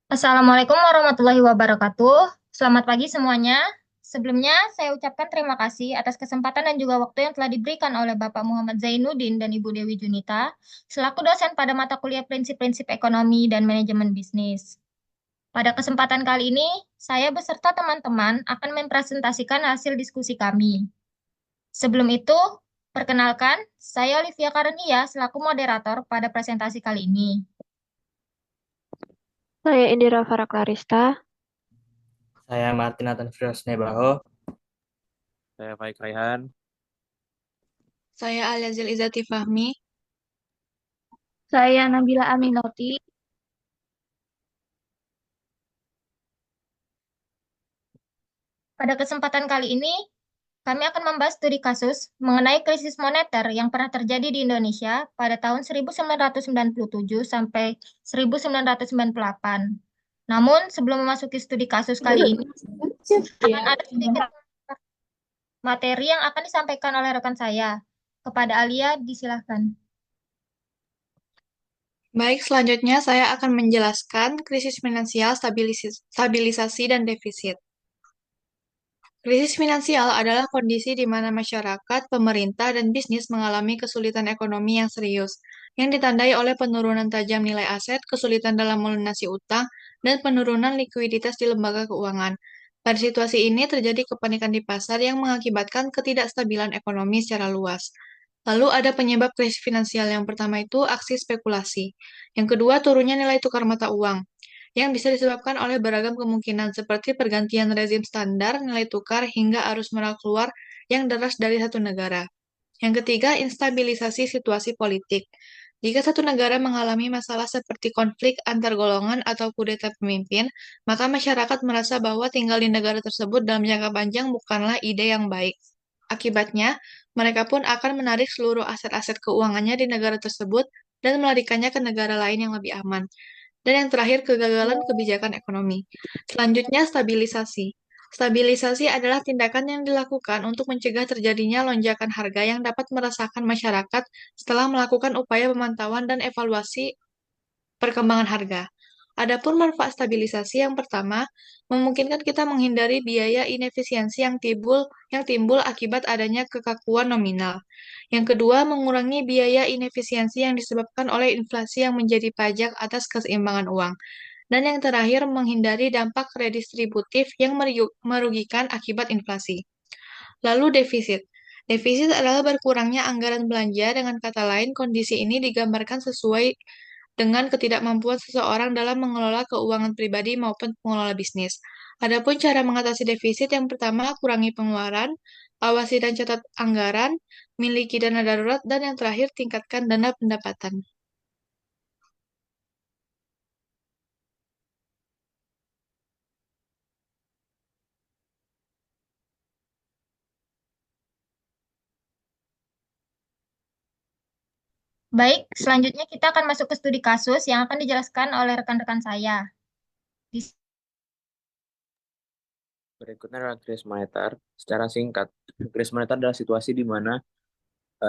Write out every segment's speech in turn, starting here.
Assalamualaikum warahmatullahi wabarakatuh. Selamat pagi semuanya. Sebelumnya, saya ucapkan terima kasih atas kesempatan dan juga waktu yang telah diberikan oleh Bapak Muhammad Zainuddin dan Ibu Dewi Junita, selaku dosen pada mata kuliah Prinsip-Prinsip Ekonomi dan Manajemen Bisnis. Pada kesempatan kali ini, saya beserta teman-teman akan mempresentasikan hasil diskusi kami. Sebelum itu, perkenalkan, saya Olivia Karenia selaku moderator pada presentasi kali ini. Saya Indira Farah Clarista. Saya Martin Nathan Firdaus Nebaho. Saya Faik Raihan. Saya Aliazil Izzati Fahmi. Saya Nabila Aminoti. Pada kesempatan kali ini, kami akan membahas studi kasus mengenai krisis moneter yang pernah terjadi di Indonesia pada tahun 1997 sampai 1998. Namun, sebelum memasuki studi kasus kali ini, akan ada sedikit materi yang akan disampaikan oleh rekan saya. Kepada Alia, disilahkan. Baik, selanjutnya saya akan menjelaskan krisis finansial, stabilisasi, dan defisit. Krisis finansial adalah kondisi di mana masyarakat, pemerintah, dan bisnis mengalami kesulitan ekonomi yang serius, yang ditandai oleh penurunan tajam nilai aset, kesulitan dalam melunasi utang, dan penurunan likuiditas di lembaga keuangan. Pada situasi ini terjadi kepanikan di pasar yang mengakibatkan ketidakstabilan ekonomi secara luas. Lalu ada penyebab krisis finansial. Yang pertama itu aksi spekulasi. Yang kedua, turunnya nilai tukar mata uang, yang bisa disebabkan oleh beragam kemungkinan seperti pergantian rezim standar nilai tukar hingga arus modal keluar yang deras dari satu negara. Yang ketiga, instabilisasi situasi politik. Jika satu negara mengalami masalah seperti konflik antar golongan atau kudeta pemimpin, maka masyarakat merasa bahwa tinggal di negara tersebut dalam jangka panjang bukanlah ide yang baik. Akibatnya, mereka pun akan menarik seluruh aset-aset keuangannya di negara tersebut dan melarikannya ke negara lain yang lebih aman. Dan yang terakhir, kegagalan kebijakan ekonomi. Selanjutnya, stabilisasi. Stabilisasi adalah tindakan yang dilakukan untuk mencegah terjadinya lonjakan harga yang dapat meresahkan masyarakat setelah melakukan upaya pemantauan dan evaluasi perkembangan harga. Adapun manfaat stabilisasi yang pertama, memungkinkan kita menghindari biaya inefisiensi yang timbul akibat adanya kekakuan nominal. Yang kedua, mengurangi biaya inefisiensi yang disebabkan oleh inflasi yang menjadi pajak atas keseimbangan uang. Dan yang terakhir, menghindari dampak redistributif yang merugikan akibat inflasi. Lalu defisit. Defisit adalah berkurangnya anggaran belanja. Dengan kata lain, kondisi ini digambarkan sesuai dengan ketidakmampuan seseorang dalam mengelola keuangan pribadi maupun pengelola bisnis. Adapun cara mengatasi defisit, yang pertama, kurangi pengeluaran, awasi dan catat anggaran, miliki dana darurat, dan yang terakhir, tingkatkan dana pendapatan. Baik, selanjutnya kita akan masuk ke studi kasus yang akan dijelaskan oleh rekan-rekan saya. Di- Berikutnya adalah krisis moneter. Secara singkat, krisis moneter adalah situasi di mana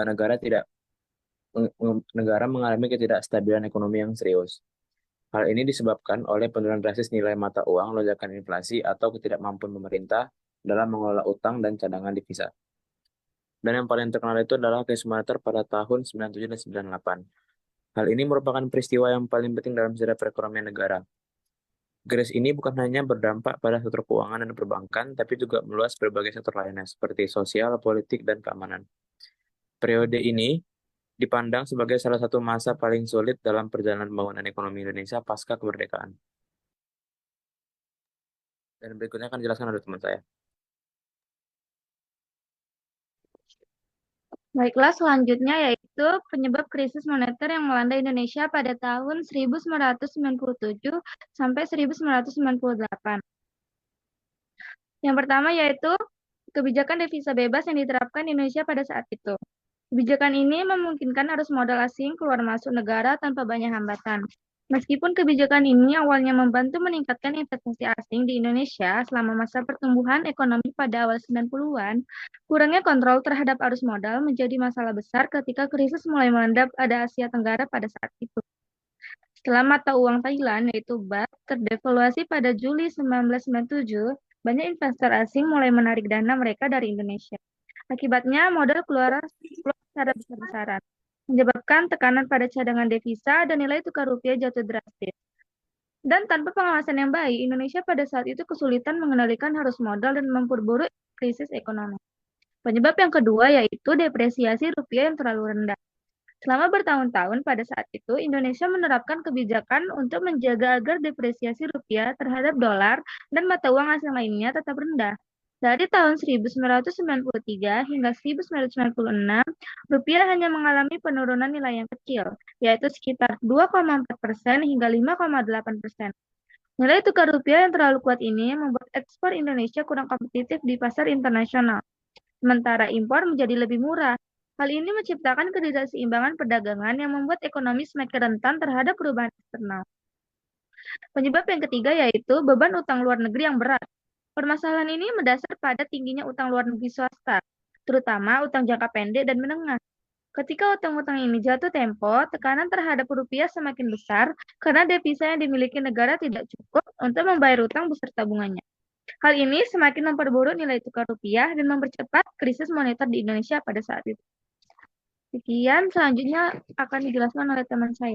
negara tidak negara mengalami ketidakstabilan ekonomi yang serius. Hal ini disebabkan oleh penurunan drastis nilai mata uang, lonjakan inflasi, atau ketidakmampuan pemerintah dalam mengelola utang dan cadangan devisa. Dan yang paling terkenal itu adalah krisis moneter pada tahun 97 dan 98. Hal ini merupakan peristiwa yang paling penting dalam sejarah perekonomian negara. Krisis ini bukan hanya berdampak pada sektor keuangan dan perbankan, tapi juga meluas berbagai sektor lainnya, seperti sosial, politik, dan keamanan. Periode ini dipandang sebagai salah satu masa paling sulit dalam perjalanan pembangunan ekonomi Indonesia pasca kemerdekaan. Dan berikutnya akan dijelaskan oleh teman saya. Baiklah, selanjutnya yaitu penyebab krisis moneter yang melanda Indonesia pada tahun 1997 sampai 1998. Yang pertama yaitu kebijakan devisa bebas yang diterapkan di Indonesia pada saat itu. Kebijakan ini memungkinkan arus modal asing keluar masuk negara tanpa banyak hambatan. Meskipun kebijakan ini awalnya membantu meningkatkan investasi asing di Indonesia selama masa pertumbuhan ekonomi pada awal 90-an, kurangnya kontrol terhadap arus modal menjadi masalah besar ketika krisis mulai melanda pada Asia Tenggara pada saat itu. Setelah mata uang Thailand, yaitu baht, terdevaluasi pada Juli 1997, banyak investor asing mulai menarik dana mereka dari Indonesia. Akibatnya, modal keluar secara besar-besaran, menyebabkan tekanan pada cadangan devisa dan nilai tukar rupiah jatuh drastis. Dan tanpa pengawasan yang baik, Indonesia pada saat itu kesulitan mengendalikan arus modal dan memperburuk krisis ekonomi. Penyebab yang kedua yaitu depresiasi rupiah yang terlalu rendah. Selama bertahun-tahun pada saat itu, Indonesia menerapkan kebijakan untuk menjaga agar depresiasi rupiah terhadap dolar dan mata uang asing lainnya tetap rendah. Dari tahun 1993 hingga 1996, rupiah hanya mengalami penurunan nilai yang kecil, yaitu sekitar 2,4% hingga 5,8%. Nilai tukar rupiah yang terlalu kuat ini membuat ekspor Indonesia kurang kompetitif di pasar internasional, sementara impor menjadi lebih murah. Hal ini menciptakan ketidakseimbangan perdagangan yang membuat ekonomi semakin rentan terhadap perubahan eksternal. Penyebab yang ketiga yaitu beban utang luar negeri yang berat. Permasalahan ini mendasar pada tingginya utang luar negeri swasta, terutama utang jangka pendek dan menengah. Ketika utang-utang ini jatuh tempo, tekanan terhadap rupiah semakin besar karena devisa yang dimiliki negara tidak cukup untuk membayar utang beserta bunganya. Hal ini semakin memperburuk nilai tukar rupiah dan mempercepat krisis moneter di Indonesia pada saat itu. Sekian, selanjutnya akan dijelaskan oleh teman saya.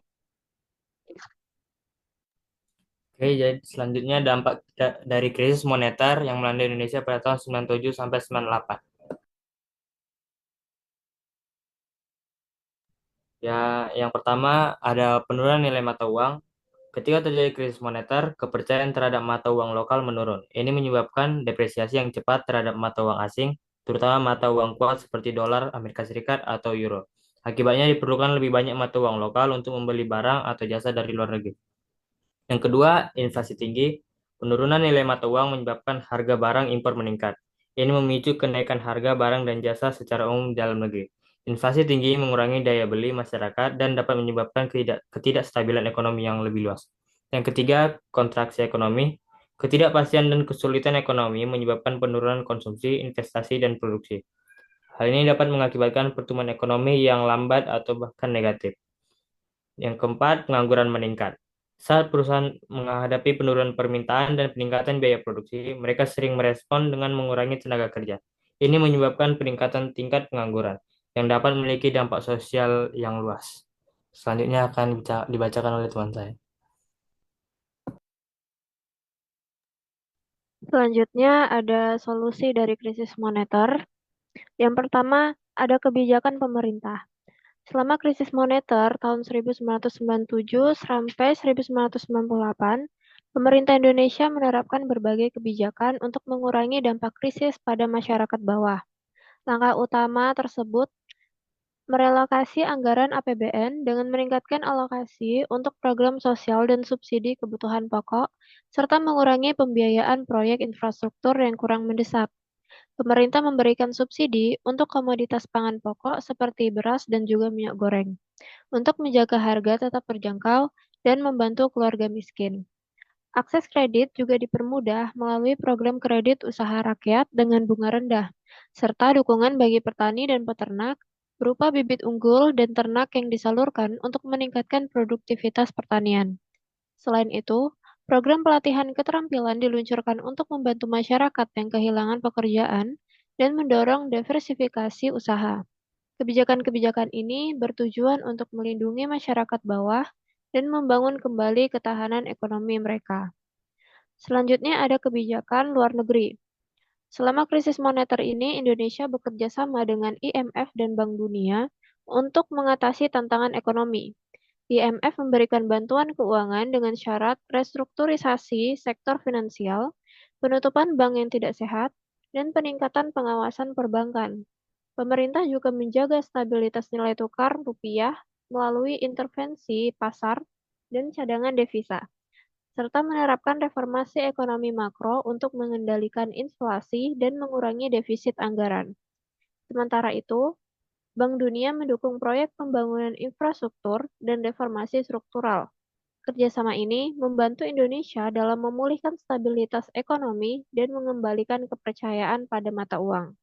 Oke, jadi selanjutnya dampak dari krisis moneter yang melanda Indonesia pada tahun 97 sampai 98. Ya, yang pertama ada penurunan nilai mata uang. Ketika terjadi krisis moneter, kepercayaan terhadap mata uang lokal menurun. Ini menyebabkan depresiasi yang cepat terhadap mata uang asing, terutama mata uang kuat seperti dolar Amerika Serikat atau euro. Akibatnya diperlukan lebih banyak mata uang lokal untuk membeli barang atau jasa dari luar negeri. Yang kedua, inflasi tinggi. Penurunan nilai mata uang menyebabkan harga barang impor meningkat. Ini memicu kenaikan harga barang dan jasa secara umum di dalam negeri. Inflasi tinggi mengurangi daya beli masyarakat dan dapat menyebabkan ketidakstabilan ekonomi yang lebih luas. Yang ketiga, kontraksi ekonomi. Ketidakpastian dan kesulitan ekonomi menyebabkan penurunan konsumsi, investasi, dan produksi. Hal ini dapat mengakibatkan pertumbuhan ekonomi yang lambat atau bahkan negatif. Yang keempat, pengangguran meningkat. Saat perusahaan menghadapi penurunan permintaan dan peningkatan biaya produksi, mereka sering merespon dengan mengurangi tenaga kerja. Ini menyebabkan peningkatan tingkat pengangguran yang dapat memiliki dampak sosial yang luas. Selanjutnya akan dibacakan oleh teman saya. Selanjutnya ada solusi dari krisis moneter. Yang pertama, ada kebijakan pemerintah. Selama krisis moneter tahun 1997 sampai 1998, pemerintah Indonesia menerapkan berbagai kebijakan untuk mengurangi dampak krisis pada masyarakat bawah. Langkah utama tersebut merelokasi anggaran APBN dengan meningkatkan alokasi untuk program sosial dan subsidi kebutuhan pokok, serta mengurangi pembiayaan proyek infrastruktur yang kurang mendesak. Pemerintah memberikan subsidi untuk komoditas pangan pokok seperti beras dan juga minyak goreng, untuk menjaga harga tetap terjangkau dan membantu keluarga miskin. Akses kredit juga dipermudah melalui program kredit usaha rakyat dengan bunga rendah, serta dukungan bagi petani dan peternak berupa bibit unggul dan ternak yang disalurkan untuk meningkatkan produktivitas pertanian. Selain itu, program pelatihan keterampilan diluncurkan untuk membantu masyarakat yang kehilangan pekerjaan dan mendorong diversifikasi usaha. Kebijakan-kebijakan ini bertujuan untuk melindungi masyarakat bawah dan membangun kembali ketahanan ekonomi mereka. Selanjutnya ada kebijakan luar negeri. Selama krisis moneter ini, Indonesia bekerja sama dengan IMF dan Bank Dunia untuk mengatasi tantangan ekonomi. IMF memberikan bantuan keuangan dengan syarat restrukturisasi sektor finansial, penutupan bank yang tidak sehat, dan peningkatan pengawasan perbankan. Pemerintah juga menjaga stabilitas nilai tukar rupiah melalui intervensi pasar dan cadangan devisa, serta menerapkan reformasi ekonomi makro untuk mengendalikan inflasi dan mengurangi defisit anggaran. Sementara itu, Bank Dunia mendukung proyek pembangunan infrastruktur dan reformasi struktural. Kerjasama ini membantu Indonesia dalam memulihkan stabilitas ekonomi dan mengembalikan kepercayaan pada mata uang.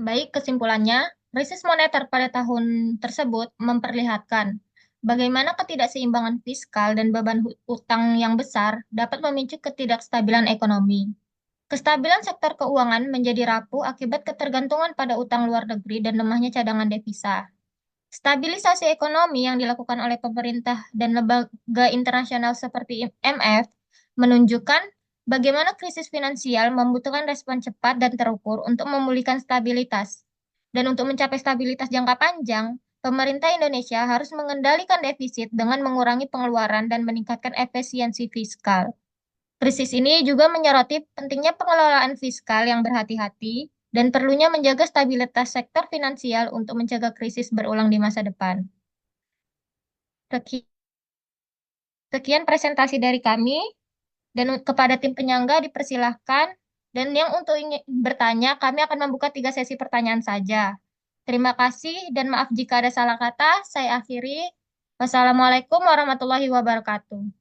Baik, kesimpulannya, krisis moneter pada tahun tersebut memperlihatkan bagaimana ketidakseimbangan fiskal dan beban utang yang besar dapat memicu ketidakstabilan ekonomi. Kestabilan sektor keuangan menjadi rapuh akibat ketergantungan pada utang luar negeri dan lemahnya cadangan devisa. Stabilisasi ekonomi yang dilakukan oleh pemerintah dan lembaga internasional seperti IMF menunjukkan bagaimana krisis finansial membutuhkan respon cepat dan terukur untuk memulihkan stabilitas. Dan untuk mencapai stabilitas jangka panjang, pemerintah Indonesia harus mengendalikan defisit dengan mengurangi pengeluaran dan meningkatkan efisiensi fiskal. Krisis ini juga menyoroti pentingnya pengelolaan fiskal yang berhati-hati dan perlunya menjaga stabilitas sektor finansial untuk mencegah krisis berulang di masa depan. Sekian presentasi dari kami, dan kepada tim penyangga dipersilahkan. Dan yang untuk ingin bertanya, kami akan membuka 3 sesi pertanyaan saja. Terima kasih dan maaf jika ada salah kata. Saya akhiri. Wassalamualaikum warahmatullahi wabarakatuh.